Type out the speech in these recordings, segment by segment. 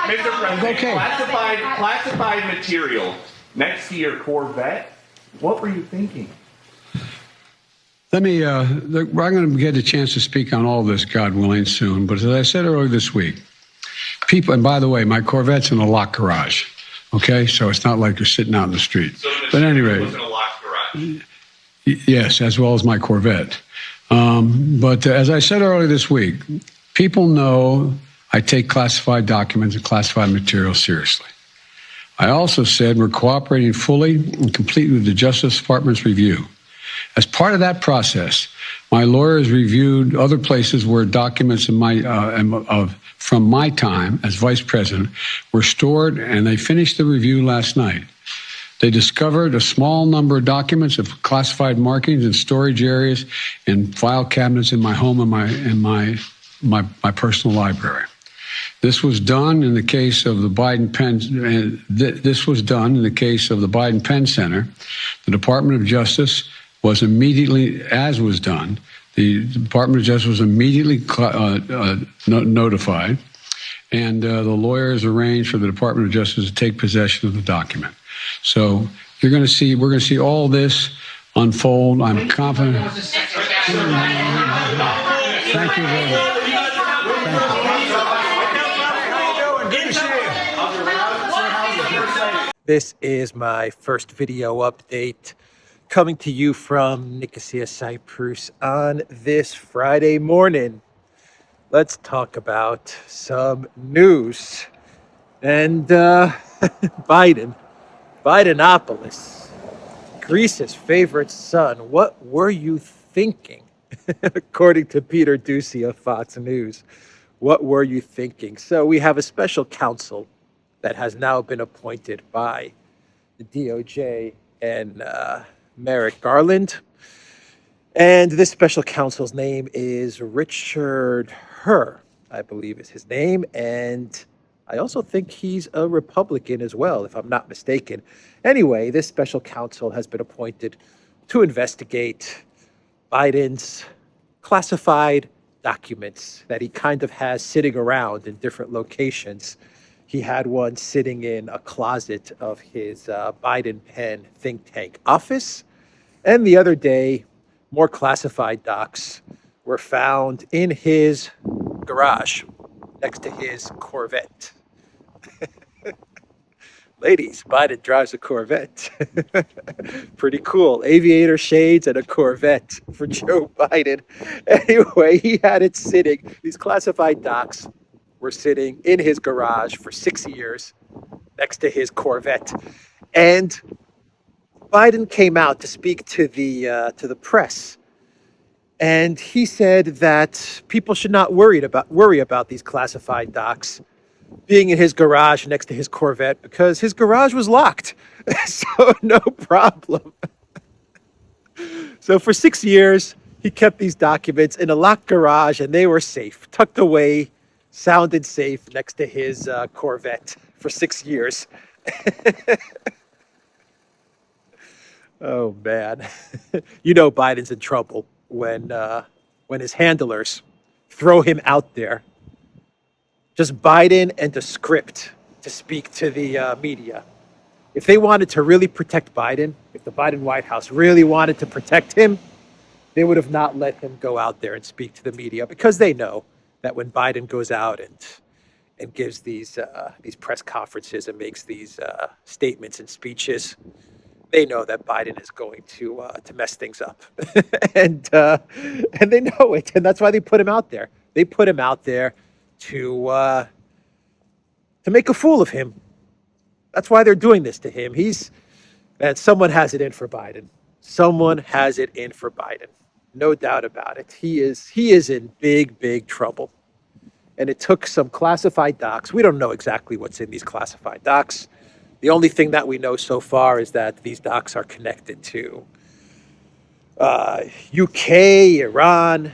Mr. President, Okay. classified material next to your Corvette. What were you thinking? Let me, I'm going to get a chance to speak on all this, God willing, soon. But as I said earlier this week, people, and by the way, my Corvette's in a locked garage. Okay, so it's not like you're sitting out in the street. So but anyway, was in a locked garage. Yes, as well as my Corvette. But as I said earlier this week, people know I take classified documents and classified material seriously. I also said we're cooperating fully and completely with the Justice Department's review. As part of that process, my lawyers reviewed other places where documents from my time as vice president were stored, and they finished the review last night. They discovered a small number of documents of classified markings in storage areas and file cabinets in my home and my personal library. This was done in the case of the Biden Penn. This was done in the case of the Biden Penn Center. The Department of Justice was immediately, as was done, the Department of Justice was immediately notified, and the lawyers arranged for the Department of Justice to take possession of the document. So we're going to see all this unfold. I'm confident. Thank you very much. This is my first video update coming to you from Nicosia, Cyprus on this Friday morning. Let's talk about some news. And Bidenopolis, Greece's favorite son. What were you thinking? According to Peter Ducey of Fox News. What were you thinking? So we have a special counsel that has now been appointed by the DOJ and Merrick Garland. And this special counsel's name is Richard Hur, I believe is his name. And I also think he's a Republican as well, if I'm not mistaken. Anyway, this special counsel has been appointed to investigate Biden's classified documents that he kind of has sitting around in different locations. He had one sitting in a closet of his Biden Penn think tank office. And the other day, more classified docs were found in his garage next to his Corvette. Ladies, Biden drives a Corvette. Pretty cool. Aviator shades and a Corvette for Joe Biden. Anyway, he had it sitting. These classified docs were sitting in his garage for 6 years next to his Corvette. And Biden came out to speak to the press. And he said that people should not worry about these classified docs being in his garage next to his Corvette because his garage was locked. So no problem. So for 6 years, he kept these documents in a locked garage and they were safe, tucked away, sounded safe next to his Corvette for 6 years. Oh, man. You know Biden's in trouble when his handlers throw him out there. Just Biden and the script to speak to the media. If they wanted to really protect Biden, if the Biden White House really wanted to protect him, they would have not let him go out there and speak to the media because they know that when Biden goes out and gives these press conferences and makes these statements and speeches, they know that Biden is going to mess things up, and they know it, and that's why they put him out there. They put him out there to make a fool of him. That's why they're doing this to him. Someone has it in for Biden. Someone has it in for Biden. No doubt about it. He is in big trouble. And it took some classified docs. We don't know exactly what's in these classified docs. The only thing that we know so far is that these docs are connected to UK, Iran,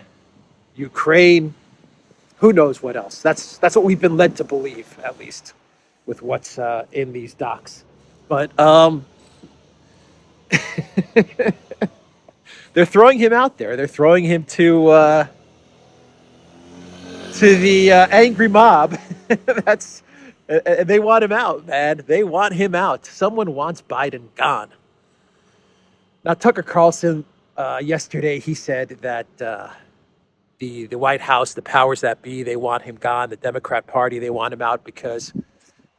Ukraine. Who knows what else? That's what we've been led to believe, at least, with what's in these docs. But they're throwing him out there. They're throwing him to the angry mob. And they want him out, man. They want him out. Someone wants Biden gone. Now, Tucker Carlson, yesterday, he said that the White House, the powers that be, they want him gone. The Democrat Party, they want him out because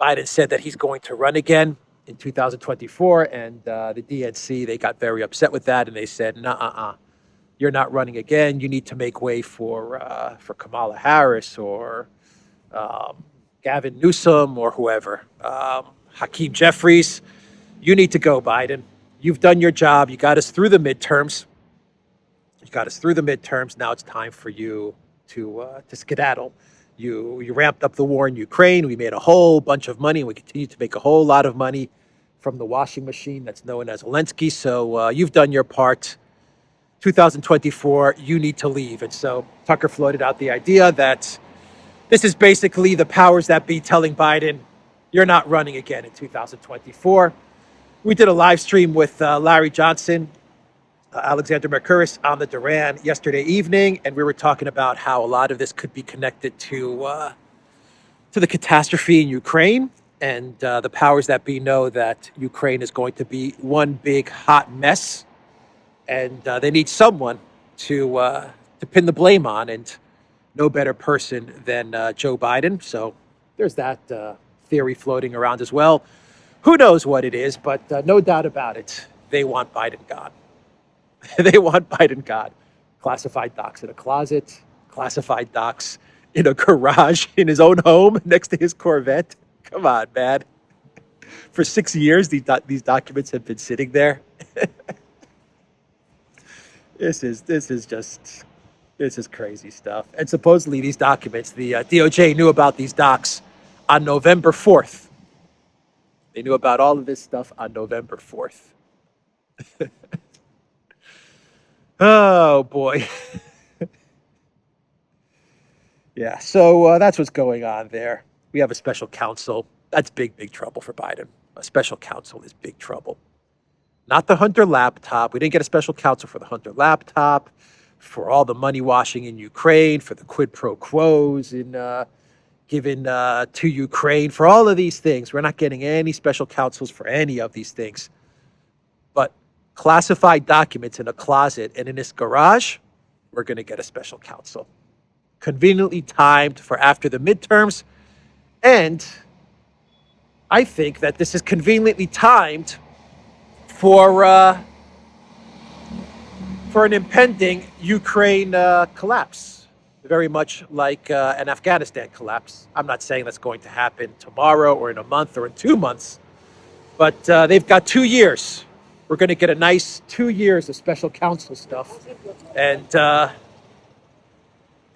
Biden said that he's going to run again in 2024. And the DNC, they got very upset with that. And they said, nah, you're not running again. You need to make way for Kamala Harris or Gavin Newsom or whoever. Hakeem Jeffries, you need to go, Biden. You've done your job. You got us through the midterms. Now it's time for you to skedaddle. You ramped up the war in Ukraine. We made a whole bunch of money. We continue to make a whole lot of money from the washing machine that's known as Zelensky. So you've done your part. 2024, you need to leave. And so Tucker floated out the idea that this is basically the powers that be telling Biden, you're not running again in 2024. We did a live stream with Larry Johnson, Alexander Mercouris on the Duran yesterday evening, and we were talking about how a lot of this could be connected to the catastrophe in Ukraine, and the powers that be know that Ukraine is going to be one big hot mess, and they need someone to pin the blame on, and no better person than Joe Biden. So there's that theory floating around as well. Who knows what it is, but no doubt about it, they want Biden gone. They want Biden gone. Classified docs in a closet, classified docs in a garage in his own home next to his Corvette. Come on, man. For 6 years, these documents have been sitting there. This is crazy stuff. And supposedly these documents, the DOJ knew about these docs on November 4th. They knew about all of this stuff on November 4th. Oh, boy. Yeah, so that's what's going on there. We have a special counsel. That's big, big trouble for Biden. A special counsel is big trouble. Not the Hunter laptop. We didn't get a special counsel for the Hunter laptop, for all the money washing in Ukraine, for the quid pro quos given to Ukraine, for all of these things. We're not getting any special counsels for any of these things. But classified documents in a closet and in this garage, we're going to get a special counsel. Conveniently timed for after the midterms. And I think that this is conveniently timed for an impending Ukraine collapse. Very much like an Afghanistan collapse. I'm not saying that's going to happen tomorrow or in a month or in 2 months, but they've got 2 years. We're going to get a nice 2 years of special counsel stuff. And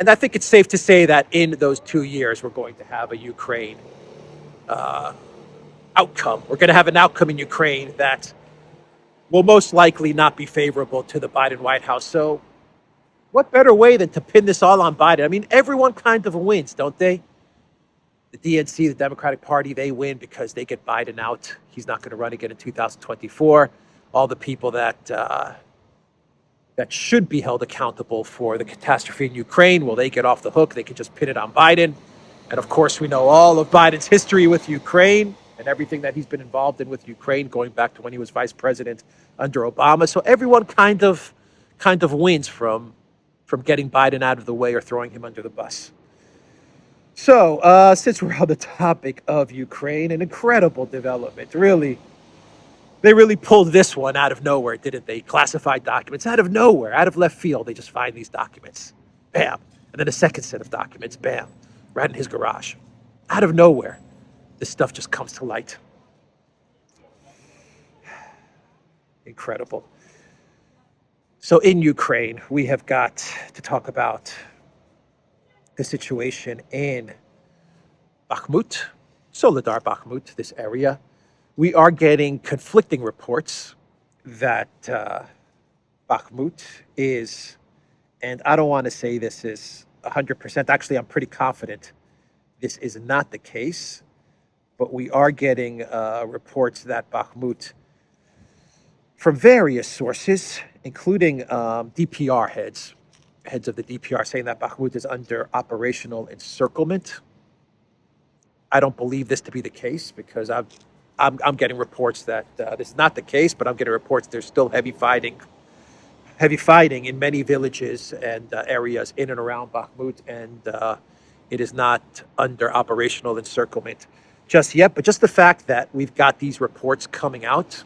I think it's safe to say that in those 2 years, we're going to have a Ukraine outcome. We're going to have an outcome in Ukraine that will most likely not be favorable to the Biden White House. So what better way than to pin this all on Biden? I mean, everyone kind of wins, don't they? The DNC, the Democratic Party, they win because they get Biden out. He's not going to run again in 2024. All the people that should be held accountable for the catastrophe in Ukraine, well, they get off the hook. They can just pin it on Biden. And of course, we know all of Biden's history with Ukraine and everything that he's been involved in with Ukraine, going back to when he was vice president under Obama. So everyone kind of wins from getting Biden out of the way or throwing him under the bus. So since we're on the topic of Ukraine, an incredible development, really. They really pulled this one out of nowhere, didn't they? Classified documents out of nowhere, out of left field. They just find these documents. Bam. And then a second set of documents. Bam. Right in his garage. Out of nowhere. This stuff just comes to light. Incredible. So in Ukraine, we have got to talk about the situation in Bakhmut, Soledar, Bakhmut, this area. We are getting conflicting reports that Bakhmut is, and I don't want to say this is 100%. Actually, I'm pretty confident this is not the case. But we are getting reports that Bakhmut, from various sources, including DPR heads of the DPR, saying that Bakhmut is under operational encirclement. I don't believe this to be the case because I'm getting reports that this is not the case, but I'm getting reports there's still heavy fighting in many villages and areas in and around Bakhmut, and it is not under operational encirclement just yet. But just the fact that we've got these reports coming out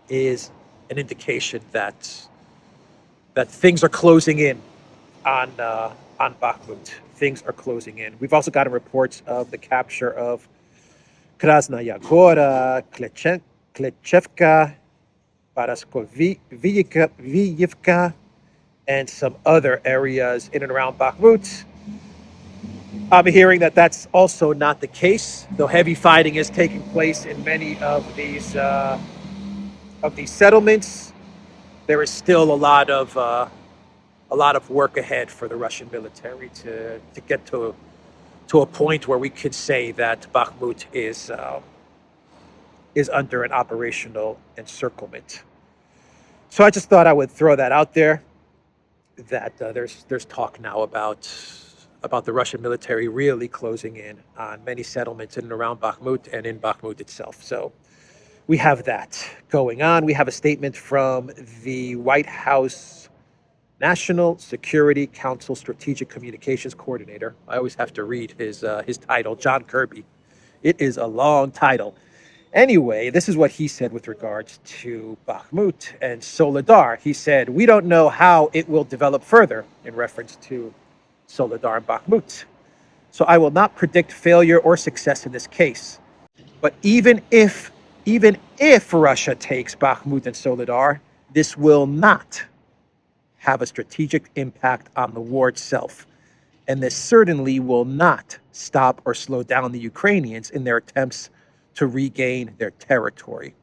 is an indication that things are closing in on Bakhmut. Things are closing in. We've also gotten reports of the capture of Krasnaya Gora, Klechevka, Paraskoviyevka, and some other areas in and around Bakhmut. I'm hearing that that's also not the case, though heavy fighting is taking place in many of these settlements. There is still a lot of work ahead for the Russian military to get to a point where we could say that Bakhmut is under an operational encirclement. So I just thought I would throw that out there, that there's talk now about the Russian military really closing in on many settlements in and around Bakhmut and in Bakhmut itself. So we have that going on. We have a statement from the White House National Security Council Strategic Communications Coordinator. I always have to read his title, John Kirby. It is a long title. Anyway, this is what he said with regards to Bakhmut and Soledar. He said, "We don't know how it will develop further," in reference to Soledar and Bakhmut. "So I will not predict failure or success in this case. But even if Russia takes Bakhmut and Soledar, this will not have a strategic impact on the war itself. And this certainly will not stop or slow down the Ukrainians in their attempts to regain their territory."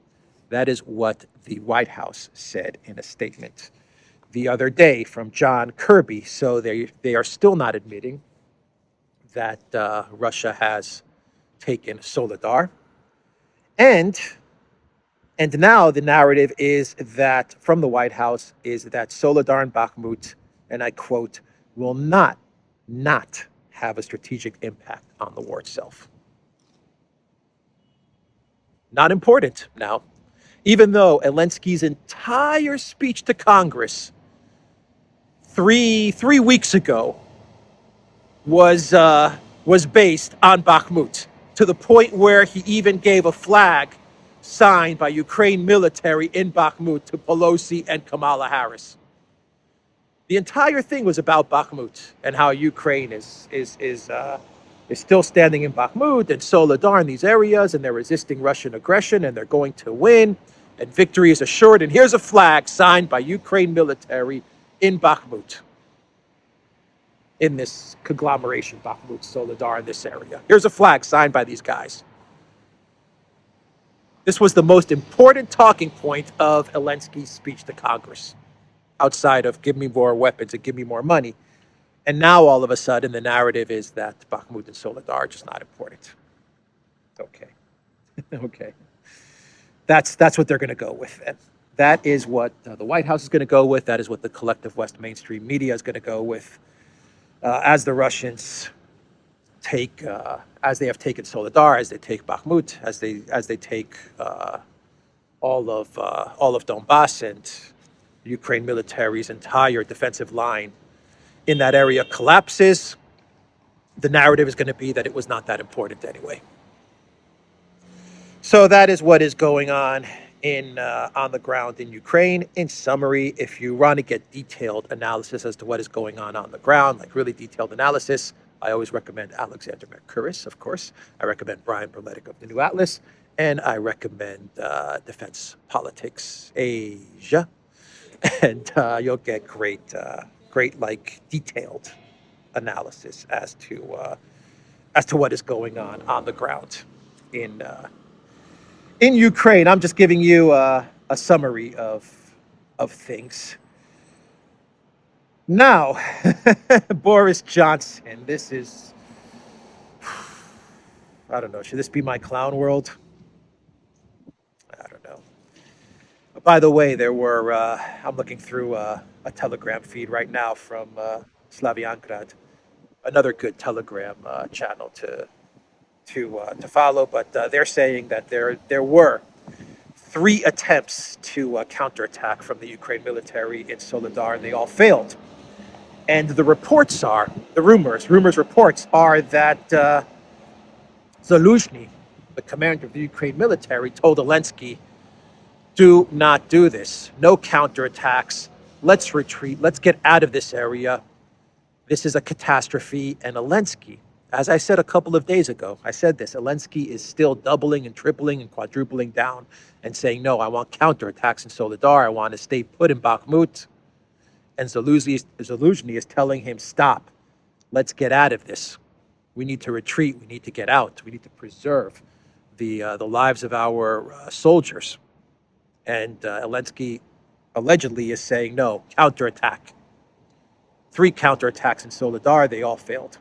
That is what the White House said in a statement the other day from John Kirby. So they are still not admitting that Russia has taken Soledar. And now the narrative is that, from the White House, is that Soledar and Bakhmut, and I quote, will not have a strategic impact on the war itself. Not important now. Even though Zelensky's entire speech to Congress three weeks ago was based on Bakhmut, to the point where he even gave a flag signed by Ukraine military in Bakhmut to Pelosi and Kamala Harris. The entire thing was about Bakhmut and how Ukraine is still standing in Bakhmut and Soledar in these areas, and they're resisting Russian aggression, and they're going to win, and victory is assured. And here's a flag signed by Ukraine military in Bakhmut, in this conglomeration, Bakhmut, Soledar, in this area. Here's a flag signed by these guys. This was the most important talking point of Zelensky's speech to Congress, outside of give me more weapons and give me more money. And now all of a sudden the narrative is that Bakhmut and Soledar are just not important. Okay. Okay. That's what they're going to go with. And that is what the White House is going to go with. That is what the collective West mainstream media is going to go with. As the Russians take, as they have taken Soledar, as they take Bakhmut, as they take all of Donbass, and Ukraine military's entire defensive line in that area collapses, the narrative is going to be that it was not that important anyway. So that is what is going on on the ground in Ukraine. In summary, if you want to get detailed analysis as to what is going on the ground, like really detailed analysis, I always recommend Alexander Mercouris, of course. I recommend Brian Berletic of the New Atlas, and I recommend Defense Politics Asia, and you'll get great, like detailed analysis as to what is going on the ground in Ukraine. I'm just giving you a summary of things. Now, Boris Johnson. This is, I don't know. Should this be my clown world? I don't know. By the way, there were. I'm looking through a Telegram feed right now from Slaviangrad, another good Telegram channel to to follow, but they're saying that there were 3 attempts to counterattack from the Ukraine military in Soledar, and they all failed. And the reports are, the reports are that Zaluzhny, the commander of the Ukraine military, told Zelensky, do not do this. No counterattacks. Let's retreat. Let's get out of this area. This is a catastrophe. And Zelensky, as I said a couple of days ago, I said this, Zelensky is still doubling and tripling and quadrupling down and saying, no, I want counterattacks in Soledar. I want to stay put in Bakhmut. And Zaluzhny is telling him, stop. Let's get out of this. We need to retreat. We need to get out. We need to preserve the lives of our soldiers. And Zelensky allegedly is saying, no, counterattack. 3 counterattacks in Soledar, they all failed.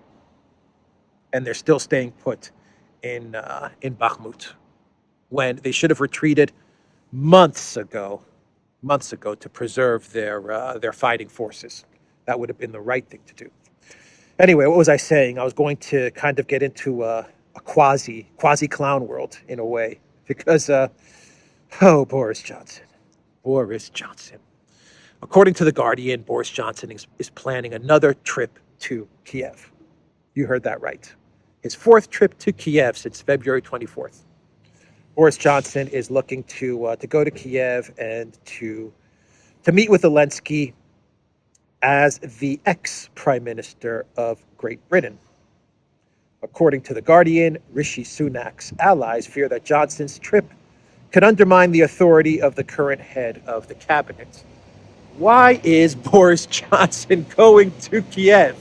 And they're still staying put in Bakhmut, when they should have retreated months ago to preserve their fighting forces. That would have been the right thing to do. Anyway, what was I saying? I was going to kind of get into a quasi clown world in a way, because Boris Johnson. According to The Guardian, Boris Johnson is planning another trip to Kiev. You heard that right. His 4th trip to Kiev since February 24th. Boris Johnson is looking to go to Kiev and to meet with Zelensky as the ex-Prime Minister of Great Britain. According to The Guardian, Rishi Sunak's allies fear that Johnson's trip could undermine the authority of the current head of the cabinet. Why is Boris Johnson going to Kiev?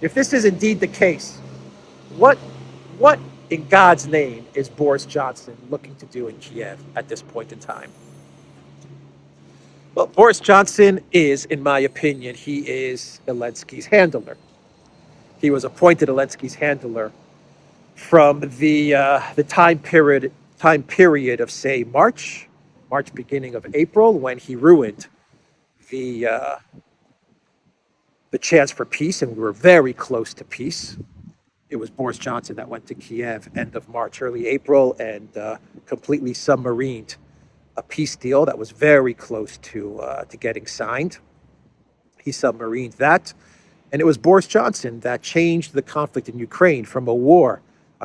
If this is indeed the case, what in God's name is Boris Johnson looking to do in Kiev at this point in time? Well, Boris Johnson is, in my opinion, he is Zelensky's handler. He was appointed Zelensky's handler from the time period of, say, March beginning of April, when he ruined the chance for peace, and we were very close to peace. It was Boris Johnson that went to Kiev end of March, early April, and completely submarined a peace deal that was very close to getting signed. He submarined that, and it was Boris Johnson that changed the conflict in Ukraine from a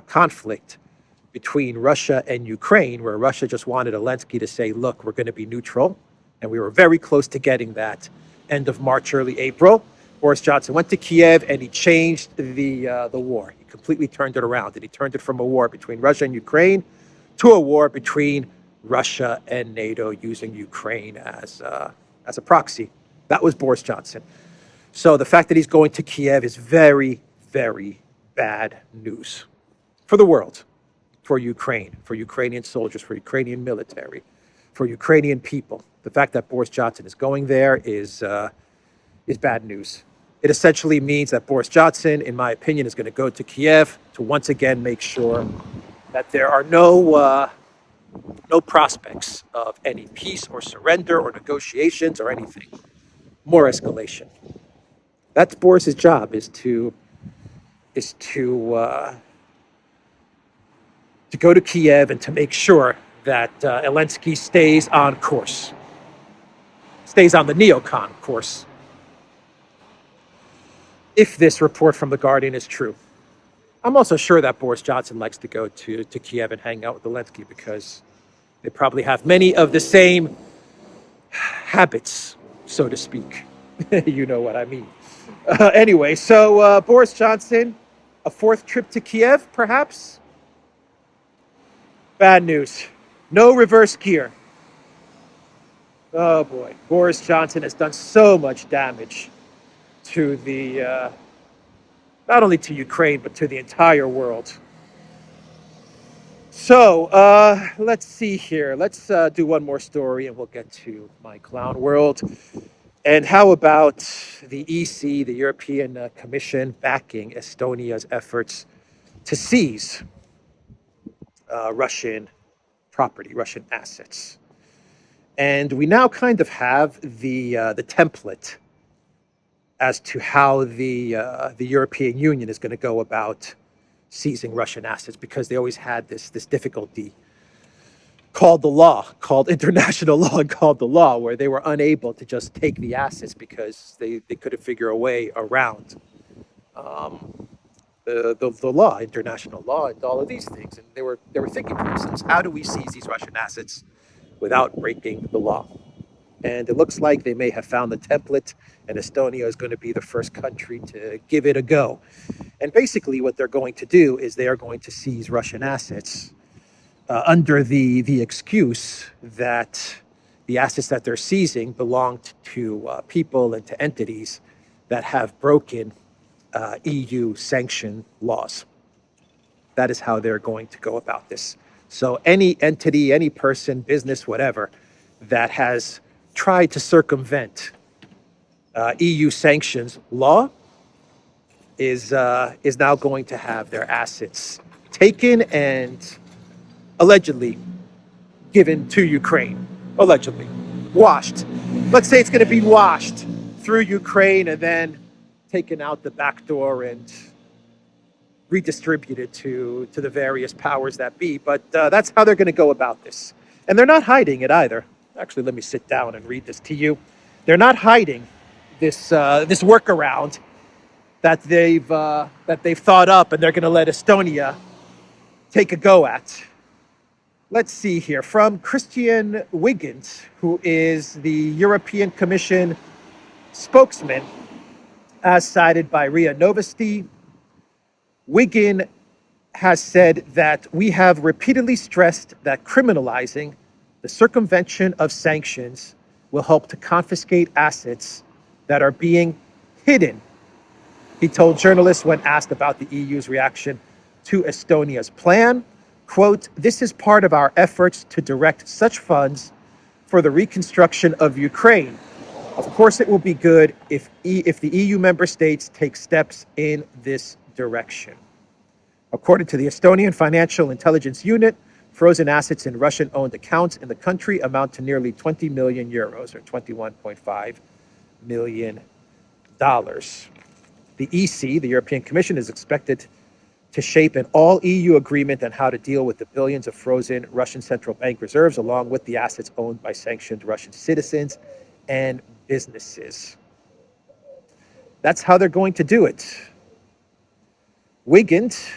conflict between Russia and Ukraine, where Russia just wanted Zelensky to say, look, we're going to be neutral. And we were very close to getting that end of March, early April. Boris Johnson went to Kiev and he changed the war. He completely turned it around. And he turned it from a war between Russia and Ukraine to a war between Russia and NATO, using Ukraine as a proxy. That was Boris Johnson. So the fact that he's going to Kiev is very, very bad news for the world. For Ukraine, for Ukrainian soldiers, for Ukrainian military, for Ukrainian people. The fact that Boris Johnson is going there is bad news. It essentially means that Boris Johnson, in my opinion, is going to go to Kiev to once again make sure that there are no prospects of any peace or surrender or negotiations or anything. More escalation. That's Boris's job, is to go to Kiev and to make sure that Zelensky stays on course, stays on the neocon course. If this report from The Guardian is true, I'm also sure that Boris Johnson likes to go to Kiev and hang out with Zelensky, because they probably have many of the same habits, so to speak. You know what I mean. Anyway, so Boris Johnson, a 4th trip to Kiev, perhaps? Bad news. No reverse gear. Oh boy. Boris Johnson has done so much damage to not only to Ukraine, but to the entire world. So let's see here. Let's do one more story and we'll get to my clown world. And how about the EC, the European Commission, backing Estonia's efforts to seize Russian property, Russian assets? And we now kind of have the template as to how the European Union is going to go about seizing Russian assets because they always had this difficulty called the law, called international law, and called the law, where they were unable to just take the assets because they couldn't figure a way around the law, international law, and all of these things. And they were thinking to themselves, how do we seize these Russian assets without breaking the law? And it looks like they may have found the template, and Estonia is going to be the first country to give it a go. And basically what they're going to do is they are going to seize Russian assets under the excuse that the assets that they're seizing belong to people and to entities that have broken EU sanction laws. That is how they're going to go about this. So any entity, any person, business, whatever, that has tried to circumvent EU sanctions law is now going to have their assets taken and allegedly given to Ukraine. Allegedly. Washed. Let's say it's going to be washed through Ukraine and then taken out the back door and redistributed to the various powers that be. But that's how they're going to go about this. And they're not hiding it either. Actually, let me sit down and read this to you. They're not hiding this workaround that they've thought up, and they're going to let Estonia take a go at. Let's see here. From Christian Wiggins, who is the European Commission spokesman, as cited by RIA Novosti, Wiggin has said that we have repeatedly stressed that criminalizing the circumvention of sanctions will help to confiscate assets that are being hidden. He told journalists when asked about the EU's reaction to Estonia's plan, quote, "This is part of our efforts to direct such funds for the reconstruction of Ukraine. Of course, it will be good if the EU member states take steps in this direction." According to the Estonian Financial Intelligence Unit, frozen assets in Russian-owned accounts in the country amount to nearly 20 million euros, or $21.5 million. The EC, the European Commission, is expected to shape an all-EU agreement on how to deal with the billions of frozen Russian central bank reserves, along with the assets owned by sanctioned Russian citizens and businesses. That's how they're going to do it. Wiggins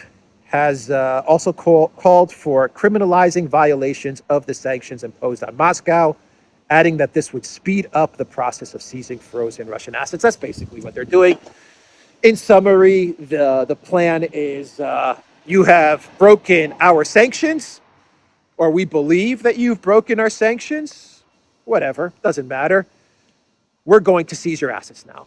has also called for criminalizing violations of the sanctions imposed on Moscow, adding that this would speed up the process of seizing frozen Russian assets. That's basically what they're doing. In summary, the plan is you have broken our sanctions, or we believe that you've broken our sanctions, whatever, doesn't matter. We're going to seize your assets now.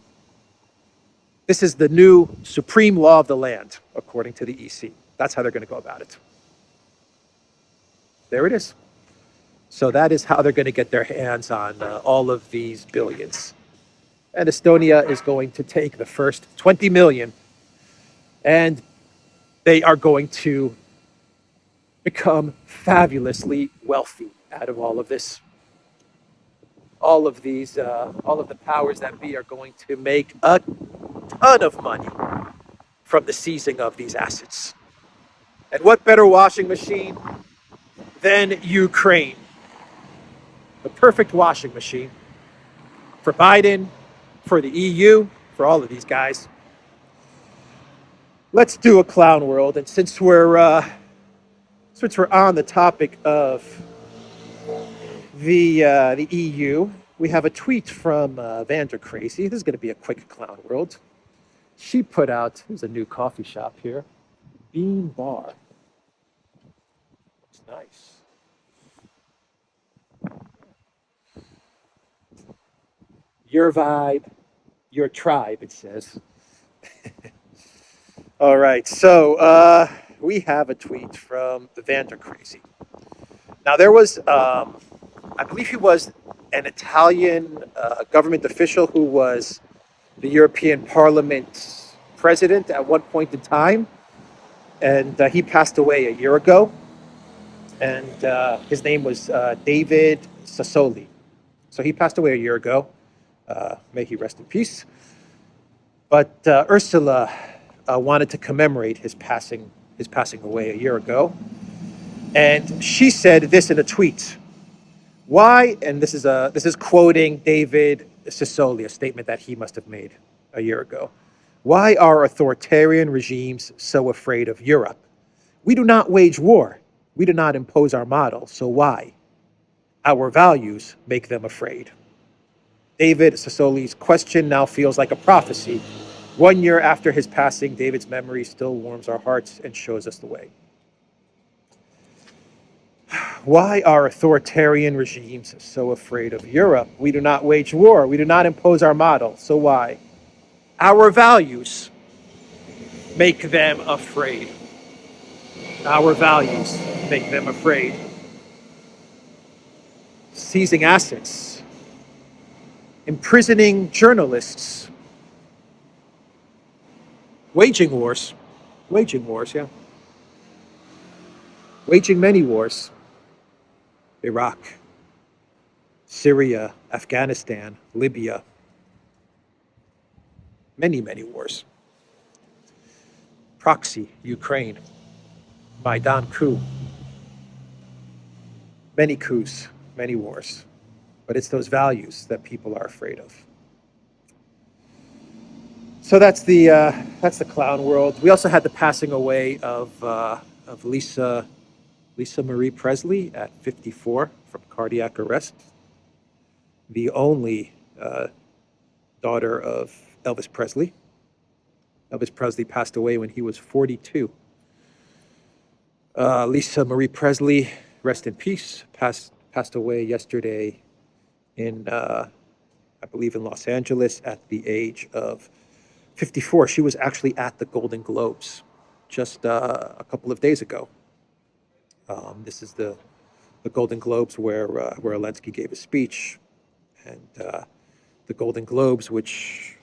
This is the new supreme law of the land, according to the EC. That's how they're going to go about it. There it is. So that is how they're going to get their hands on all of these billions. And Estonia is going to take the first 20 million, and they are going to become fabulously wealthy out of all of this. All of the powers that be are going to make a ton of money from the seizing of these assets. And what better washing machine than Ukraine? The perfect washing machine for Biden, for the EU, for all of these guys. Let's do a clown world, and since we're on the topic of the EU, we have a tweet from Vander Crazy. This is going to be a quick clown world. She put out, here's a new coffee shop here, Bean Bar. It's nice. Your vibe, your tribe, it says. All right, so we have a tweet from Vander Crazy. Now, there was, I believe he was an Italian government official who was the European Parliament president at one point in time, and he passed away a year ago, and his name was David Sassoli. So he passed away a year ago. May he rest in peace. But Ursula wanted to commemorate his passing his passing away a year ago. And she said this in a tweet. Why, and this is quoting David Sassoli, a statement that he must have made a year ago. Why are authoritarian regimes so afraid of Europe? We do not wage war. We do not impose our model. So why? Our values make them afraid. David Sassoli's question now feels like a prophecy. 1 year after his passing, David's memory still warms our hearts and shows us the way. Why are authoritarian regimes so afraid of Europe? We do not wage war. We do not impose our model. So why? Our values make them afraid. Our values make them afraid. Seizing assets, imprisoning journalists, waging wars, yeah. Waging many wars. Iraq, Syria, Afghanistan, Libya. Many, many wars. Proxy, Ukraine, Maidan coup. Many coups, many wars. But it's those values that people are afraid of. So that's the clown world. We also had the passing away of Lisa Marie Presley at 54 from cardiac arrest. The only daughter of Elvis Presley. Elvis Presley passed away when he was 42. Lisa Marie Presley, rest in peace, passed away yesterday in, I believe in Los Angeles at the age of 54. She was actually at the Golden Globes just a couple of days ago. This is the Golden Globes where Zelensky gave a speech, and the Golden Globes, which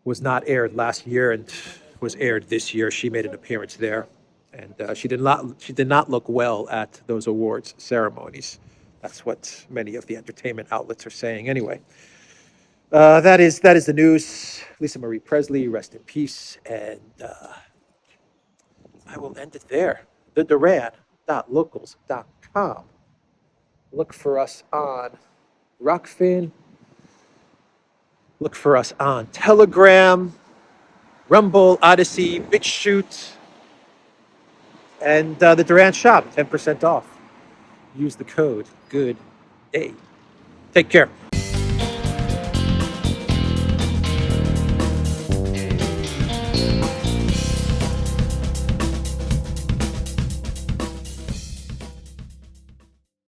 was not aired last year and was aired this year. She made an appearance there, and she did not look well at those awards ceremonies. That's what many of the entertainment outlets are saying. Anyway, that is the news. Lisa Marie Presley, rest in peace, and I will end it there. The Duran.locals.com. Look for us on Rockfin. Look for us on Telegram, Rumble, Odyssey, BitChute, and the Duran shop, 10% off. Use the code GOOD DAY. Take care.